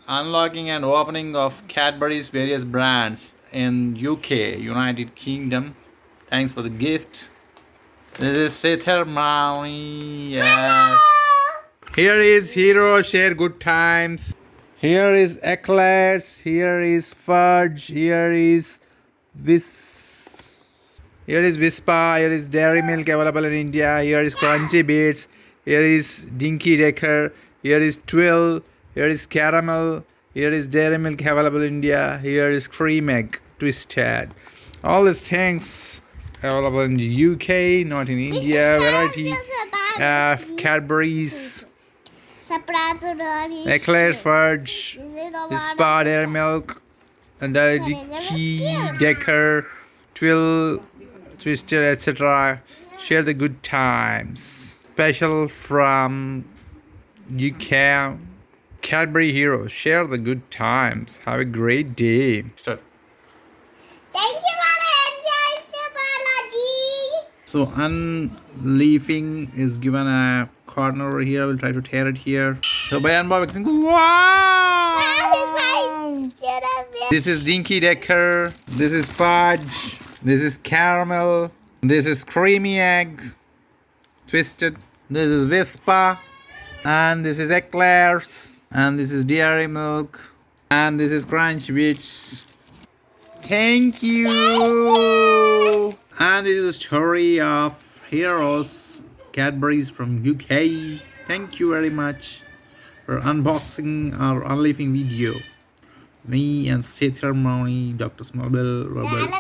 unlocking and opening of Cadbury's various brands in UK, United Kingdom. Thanks for the gift. This is ceremony. Yes. Here is Hero. Share good times. Here is eclairs. Here is fudge. Here is this. Here is Vispa. Here is dairy milk available in India. Here is crunchy bits. Here is dinky decker. Here is twill. Here is caramel. Here is dairy milk available in India. Here is cream egg twisted. All these things available in the UK, not in India. Variety of Cadbury's, eclair fudge, Vispa dairy milk, and dinky decker, twill, twisted, etc. Share the good times. Special from UK. Cadbury Heroes. Share the good times. Have a great day. Start. Thank you for the enjoy, So unleafing is given a corner over here. We'll try to tear it here. So by unboxing, wow! This is Dinky Decker. This is fudge. This is caramel. This is creamy egg. Twisted. This is Vispa. And this is eclairs. And this is dairy milk. And this is crunch bits. Thank you. And this is the story of Heroes Cadbury's from UK. Thank you very much for unboxing our unleafing video. Me and Ceremony, Dr. Smell-Bell-Verbal.